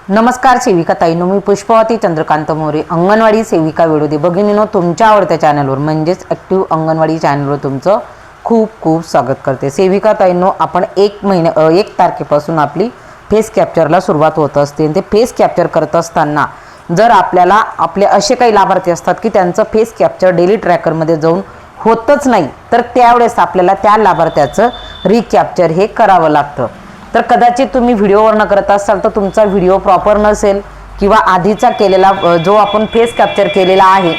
नमस्कार सेविका ताईनो, मी पुष्पवती चंद्रकांत मोरे, अंगणवाडी सेविका विरोधी भगिनीनो, तुमच्या आवडत्या चॅनलवर म्हणजेच ॲक्टिव्ह अंगणवाडी चॅनलवर तुमचं खूप खूप स्वागत करते। सेविका ताईनो, आपण 1 तारखेपासून आपली फेस कॅप्चरला सुरुवात होत असते। ते फेस कॅप्चर करत असताना जर आपल्याला आपले असे काही लाभार्थी असतात की त्यांचं फेस कॅप्चर डेली ट्रॅकरमध्ये जाऊन होतच नाही, तर त्यावेळेस आपल्याला त्या लाभार्थ्याचं रिकॅप्चर हे करावं लागतं। तर कदाचित तुम्ही व्हिडिओवर न करत असाल तर तुमचा व्हिडिओ प्रॉपर नसेल किंवा आधीचा केलेला जो आपण फेस कॅप्चर केलेला आहे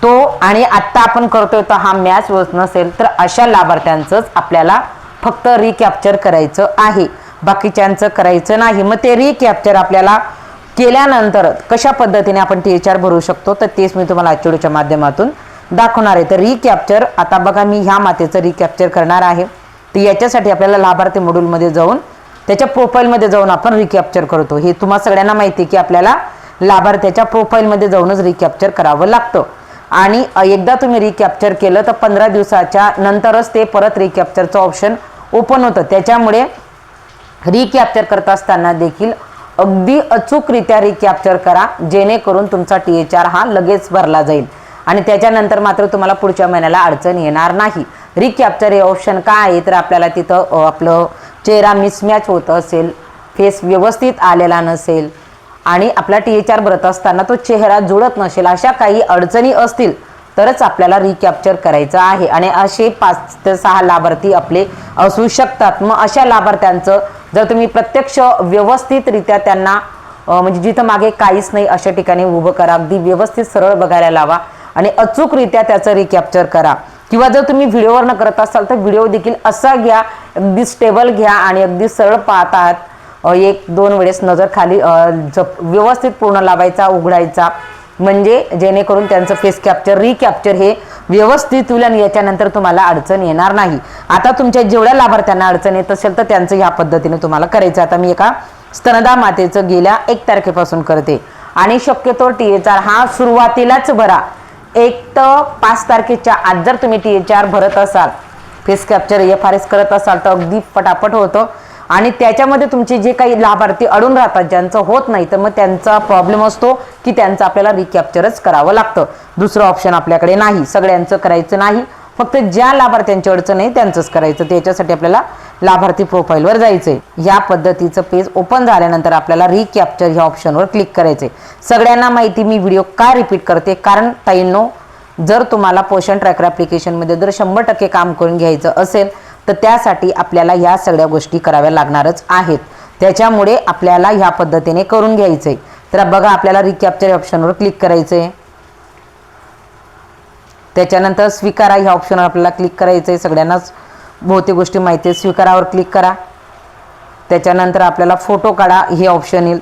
तो आणि आत्ता आपण करतोय तर हा मॅच होत नसेल, तर अशा लाभार्थ्यांचंच आपल्याला फक्त रिकॅप्चर करायचं आहे, बाकीच्यांचं करायचं नाही। मग ते रिकॅप्चर आपल्याला केल्यानंतर कशा पद्धतीने आपण THR भरू शकतो तर तेच मी तुम्हाला आजच्या व्हिडिओच्या माध्यमातून दाखवणार आहे। तर रिकॅप्चर आता बघा, मी ह्या मातेचं रिकॅप्चर करणार आहे। तर याच्यासाठी आपल्याला लाभार्थी मॉड्यूलमध्ये जाऊन त्याच्या प्रोफाईलमध्ये जाऊन आपण रिकॅप्चर करतो। हे तुम्हा सगळ्यांना माहिती आहे की आपल्याला लाभार्थ्याच्या प्रोफाईलमध्ये जाऊनच रिकॅप्चर करावं लागतं आणि एकदा तुम्ही रिकॅप्चर केलं तर 15 दिवसाच्या नंतरच ते परत रिकॅप्चरचं ऑप्शन ओपन होतं। त्याच्यामुळे रिकॅप्चर करत असताना देखील अगदी अचूकरित्या रिकॅप्चर करा, जेणेकरून तुमचा THR हा लगेच भरला जाईल आणि त्याच्यानंतर मात्र तुम्हाला पुढच्या महिन्याला अडचण येणार नाही। रिकॅप्चर हे ऑप्शन काय आहे तर आपल्याला तिथं आपलं चेहरा मिसमॅच होत असेल, फेस व्यवस्थित आलेला नसेल आणि आपला THR भरत असताना तो चेहरा जुळत नसेल, अशा काही अडचणी असतील तरच आपल्याला रिकॅप्चर करायचं आहे आणि असे 5 ते 6 लाभार्थी आपले असू शकतात। मग अशा लाभार्थ्यांचं जर तुम्ही प्रत्यक्ष व्यवस्थितरित्या त्यांना म्हणजे जिथं मागे काहीच नाही अशा ठिकाणी उभं करा, अगदी व्यवस्थित सरळ बघायला लावा आणि अचूकरित्या त्याचं रिकॅप्चर करा। किंवा जर तुम्ही व्हिडिओवर न करत असाल तर व्हिडिओ देखील असा घ्या, अगदी स्टेबल घ्या आणि अगदी सरळ पाहत आहात, 1-2 वेळेस नजर खाली व्यवस्थित पूर्ण लावायचा, उघडायचा, म्हणजे जेणेकरून त्यांचं फेस कॅप्चर रिकॅप्चर हे व्यवस्थित होईल आणि याच्यानंतर तुम्हाला अडचण येणार नाही। आता तुमच्या जेवढ्या लाभार्थ्यांना अडचण येत असेल तर त्यांचं ह्या पद्धतीने तुम्हाला करायचं। आता मी एका स्तनदा मातेचं गेल्या 1 तारखेपासून करते आणि शक्यतो THR हा सुरुवातीलाच भरा। 1 ते 5 तारखेच्या आत जर तुम्ही THR भरत असाल, फेस कॅप्चर FRS करत असाल तर अगदी पटापट होतं आणि त्याच्यामध्ये तुमचे जे काही लाभार्थी अडून राहतात, ज्यांचं होत नाही, तर मग त्यांचा प्रॉब्लेम असतो की त्यांचं आपल्याला रिकॅप्चरच करावं लागतं, दुसरं ऑप्शन आपल्याकडे नाही। सगळ्यांचं करायचं नाही, फक्त ज्या लाभार्थ्यांची अडचण आहे त्यांचंच करायचं। त्याच्यासाठी आपल्याला लाभार्थी प्रोफाईलवर जायचंय। या पद्धतीचं पेज ओपन झाल्यानंतर आपल्याला रिकॅप्चर ह्या ऑप्शनवर क्लिक करायचंय। सगळ्यांना माहिती मी व्हिडिओ का रिपीट करते, कारण ताईंनो, जर तुम्हाला पोषण ट्रॅकर ॲप्लिकेशनमध्ये जर 100% काम करून घ्यायचं असेल तर त्यासाठी आपल्याला ह्या सगळ्या गोष्टी कराव्या लागणारच आहेत। त्याच्यामुळे आपल्याला ह्या पद्धतीने करून घ्यायचंय। तर बघा, आपल्याला रिकॅप्चर ऑप्शनवर क्लिक करायचंय, त्याच्यानंतर स्वीकारा ह्या ऑप्शनवर आपल्याला क्लिक करायचंय। सगळ्यांनाच बहुतेक गोष्टी माहिती आहे, स्वीकारावर क्लिक करा। त्याच्यानंतर आपल्याला फोटो काढा हे ऑप्शन येईल,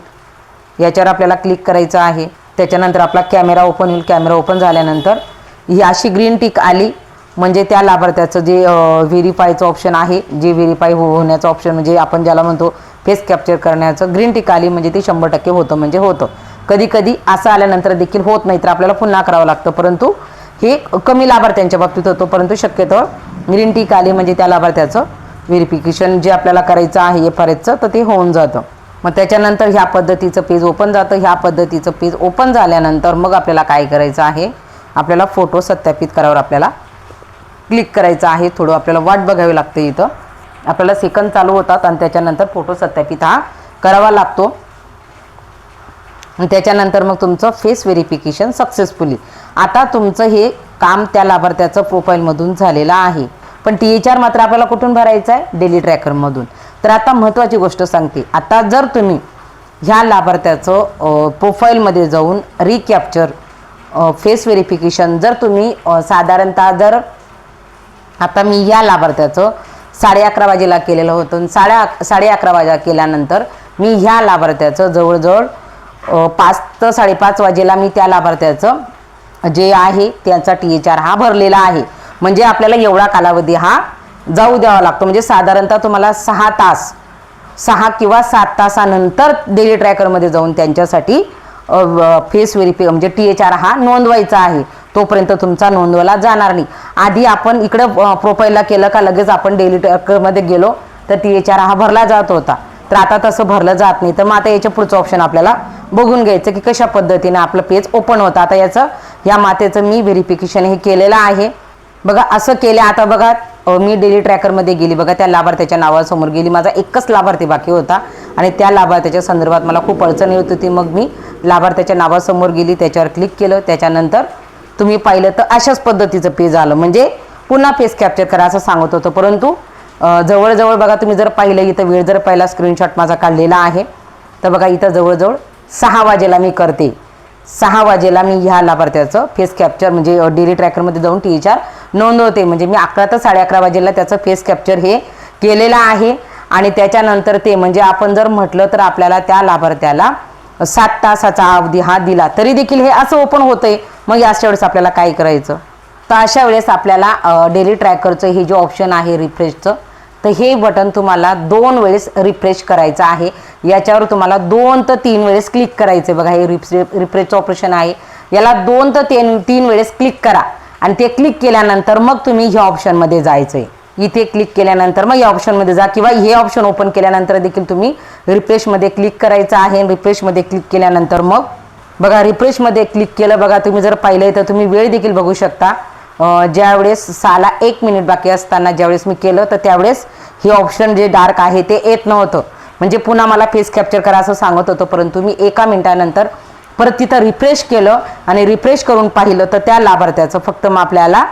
याच्यावर आपल्याला क्लिक करायचं आहे। त्याच्यानंतर आपला कॅमेरा ओपन होईल, कॅमेरा ओपन झाल्यानंतर ही अशी ग्रीन टिक आली म्हणजे त्या लाभार्थ्याचं जे व्हेरीफायचं ऑप्शन आहे, जे व्हेरीफाय होण्याचं ऑप्शन म्हणजे आपण ज्याला म्हणतो फेस कॅप्चर करण्याचं, ग्रीन टिक आली म्हणजे ते 100% होतं म्हणजे होतं। कधी कधी असं आल्यानंतर देखील होत नाही तर आपल्याला पुन्हा करावं लागतं, परंतु हे कमी लाभार्थ्यांच्या बाबतीत होतं, परंतु शक्यतो ग्रीन टिक आली म्हणजे त्या लाभार्थ्याचं व्हेरिफिकेशन जे आपल्याला करायचं आहे FRSचं तर ते होऊन जातं। मग त्याच्यानंतर ह्या पद्धतीचं पेज ओपन जातं। ह्या पद्धतीचं पेज ओपन झाल्यानंतर मग आपल्याला काय करायचं आहे, आपल्याला फोटो सत्यापित करावर आपल्याला क्लिक करायचं आहे। थोडं आपल्याला वाट बघावी लागते, इथं आपल्याला सेकंद चालू होतात आणि त्याच्यानंतर फोटो सत्यापित हा करावा लागतो। त्याच्यानंतर मग तुमचं फेस व्हेरिफिकेशन सक्सेसफुली, आता तुमचं हे काम त्या लाभार्थ्याचं प्रोफाईलमधून झालेलं आहे। पण THR मात्र आपल्याला कुठून भरायचं आहे, डेली ट्रॅकरमधून। तर आता महत्त्वाची गोष्ट सांगते, आता जर तुम्ही ह्या लाभार्थ्याचं प्रोफाईलमध्ये जाऊन रिकॅप्चर फेस व्हेरिफिकेशन जर तुम्ही साधारणतः जर आता मी या लाभार्थ्याचं 11:30 वाजेला केलेलं होतं, 11:30 वाजेला केल्यानंतर मी ह्या लाभार्थ्याचं जवळजवळ 5 ते 5:30 वाजेला मी त्या लाभार्थ्याचं जे आहे त्याचा THR हा भरलेला आहे। म्हणजे आपल्याला एवढा कालावधी हा जाऊ द्यावा लागतो, म्हणजे साधारणतः तुम्हाला 6 किंवा 7 तासानंतर डेली ट्रॅकरमध्ये जाऊन त्यांच्यासाठी फेस म्हणजे THR हा नोंदवायचा आहे। तोपर्यंत तुमचा नोंदवला जाणार नाही। आधी आपण इकडे प्रोफाईलला केलं का लगेच आपण डेली ट्रॅकरमध्ये गेलो तर THR हा भरला जात होता। तर आता तसं भरलं जात नाही. तर मग आता याच्या पुढचं ऑप्शन आपल्याला बघून घ्यायचं की कशा पद्धतीने आपलं पेज ओपन होतं. आता या मातेचं मी व्हेरिफिकेशन हे केलेलं आहे. बघा असं केलं. आता बघा मी डेली ट्रॅकरमध्ये गेली, बघा त्या लाभार्थ्याच्या नावासमोर गेली. माझा एकच लाभार्थी बाकी होता आणि त्या लाभार्थ्याच्या संदर्भात मला खूप अडचण येत होती. मग मी लाभार्थ्याच्या नावासमोर गेली, त्याच्यावर क्लिक केलं. त्याच्यानंतर तुम्ही पाहिलं तर अशाच पद्धतीचं पेज आलं. म्हणजे पुन्हा पेज कॅप्चर करा असं सांगत होतं. परंतु जवळजवळ बघा तुम्ही जर पाहिलं इथं वेळ जर पहिला स्क्रीनशॉट माझा काढलेला आहे तर बघा इथं जवळजवळ 6 वाजेला मी करते. 6 वाजेला मी ह्या लाभार्थ्याचं फेस कॅप्चर म्हणजे डेली ट्रॅकरमध्ये जाऊन THR नोंदवते. म्हणजे मी 11 ते 11:30 वाजेला त्याचं फेस कॅप्चर हे केलेलं आहे. आणि त्याच्यानंतर ते म्हणजे आपण जर म्हटलं तर आपल्याला त्या लाभार्थ्याला 7 तासाचा अवधी हा दिला तरी देखील हे असं ओपन होतंय. मग अशा वेळेस आपल्याला काय करायचं, तर अशा वेळेस आपल्याला डेली ट्रॅकरचं हे जे ऑप्शन आहे रिफ्रेशचं, तर हे बटन तुम्हाला 2 वेळेस रिफ्रेश करायचं आहे. याच्यावर तुम्हाला 2 ते 3 वेळेस क्लिक करायचं. बघा हे रिफ्रेशचं ऑपरेशन आहे, याला 2 ते 3 वेळेस क्लिक करा आणि ते क्लिक केल्यानंतर मग तुम्ही ह्या ऑप्शनमध्ये जायचं आहे. इथे क्लिक केल्यानंतर मग या ऑप्शनमध्ये जा किंवा हे ऑप्शन ओपन केल्यानंतर देखील तुम्ही रिफ्रेशमध्ये क्लिक करायचं आहे. रिफ्रेशमध्ये क्लिक केल्यानंतर मग बघा रिफ्रेशमध्ये क्लिक केलं. बघा तुम्ही जर पाहिलं तर तुम्ही वेळ देखील बघू शकता. ज्यावेळेस 6ला 1 मिनिट बाकी असताना ज्यावेळेस मी केलं तर त्यावेळेस हे ऑप्शन जे डार्क आहे ते येत नव्हतं. म्हणजे पुन्हा मला फेस कॅप्चर करा असं सांगत होतं. परंतु मी 1 मिनिटानंतर परत तिथं रिफ्रेश केलं आणि रिफ्रेश करून पाहिलं तर त्या लाभार्थ्याचं फक्त मग आपल्याला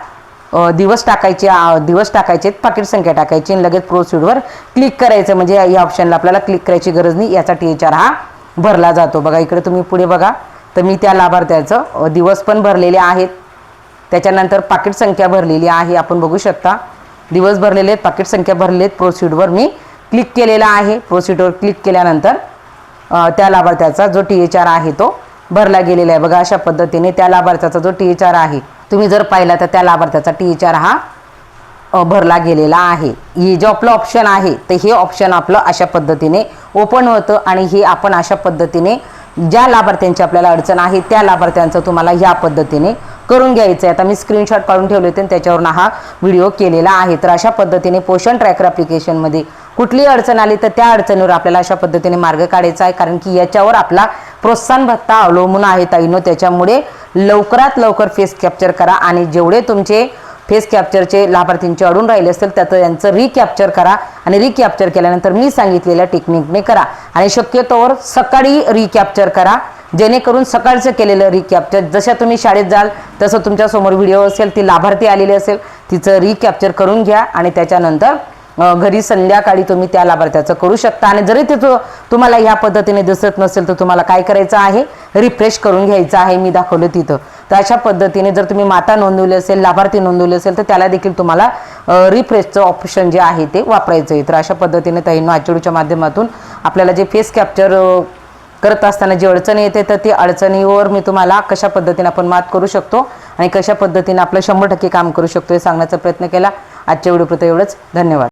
दिवस टाकायचे पाकिट संख्या टाकायची आणि लगेच प्रोसिडवर क्लिक करायचं. म्हणजे या ऑप्शनला आपल्याला क्लिक करायची गरज नाही. याचा THR हा भरला जातो. बघा इकडे तुम्ही पुढे बघा तर मी त्या लाभार्थ्याचं दिवस पण भरलेले आहेत, त्याच्यानंतर पाकिट संख्या भरलेली आहे. आपण बघू शकता दिवस भरलेले आहेत, पाकिट संख्या भरलेले आहेत. प्रोसिडवर मी क्लिक केलेला आहे. प्रोसिडवर क्लिक केल्यानंतर त्या लाभार्थ्याचा जो THR आहे तो भरला गेलेला आहे. बघा अशा पद्धतीने त्या लाभार्थ्याचा जो THR आहे तुम्ही जर पाहिला तर त्या लाभार्थ्याचा THR हा भरला गेलेला आहे. हे जे आपलं ऑप्शन आहे तर हे ऑप्शन आपलं अशा पद्धतीने ओपन होतं आणि हे आपण अशा पद्धतीने ज्या लाभार्थ्यांची आपल्याला अडचण आहे त्या लाभार्थ्यांचं तुम्हाला ह्या पद्धतीने करून घ्यायचं आहे. आता मी स्क्रीनशॉट काढून ठेवले होते आणि त्याच्यावरून हा व्हिडिओ केलेला आहे. तर अशा पद्धतीने पोषण ट्रॅकर ॲप्लिकेशनमध्ये कुठलीही अडचण आली तर त्या अडचणीवर आपल्याला अशा पद्धतीने मार्ग काढायचा आहे. कारण की याच्यावर आपला प्रोत्साहन भत्ता अवलंबून आहे ताईनो. त्याच्यामुळे लवकरात लवकर फेस कॅप्चर करा आणि जेवढे तुमचे फेस कॅप्चरचे लाभार्थींचे अडून राहिले असेल त्याचं यांचं रिकॅप्चर करा आणि रिकॅप्चर केल्यानंतर मी सांगितलेल्या टेक्निकने करा आणि शक्यतोवर सकाळी रिकॅप्चर करा. जेणेकरून सकाळचं केलेलं रिकॅप्चर जशा तुम्ही शाळेत जाल तसं तुमच्यासमोर व्हिडिओ असेल, ती लाभार्थी आलेली असेल तिचं रिकॅप्चर करून घ्या आणि त्याच्यानंतर घरी संध्याकाळी तुम्ही त्या लाभार्थ्याचं करू शकता. आणि जरी ते तुम्हाला ह्या पद्धतीने दिसत नसेल तर तुम्हाला काय करायचं आहे, रिफ्रेश करून घ्यायचं आहे. मी दाखवलं तिथं. तर अशा पद्धतीने जर तुम्ही माता नोंदवली असेल, लाभार्थी नोंदवली असेल तर त्याला देखील तुम्हाला रिफ्रेशचं ऑप्शन जे आहे ते वापरायचं आहे. तर अशा पद्धतीने ताईंनो आजच्या माध्यमातून आपल्याला जे फेस कॅप्चर करत असताना जी अडचणी येते तर ती अडचणीवर मी तुम्हाला कशा पद्धतीने आपण मात करू शकतो आणि कशा पद्धतीने आपलं 100% काम करू शकतो हे सांगण्याचा प्रयत्न केला. आजच्या व्हिडिओपुरतं एवढंच. धन्यवाद.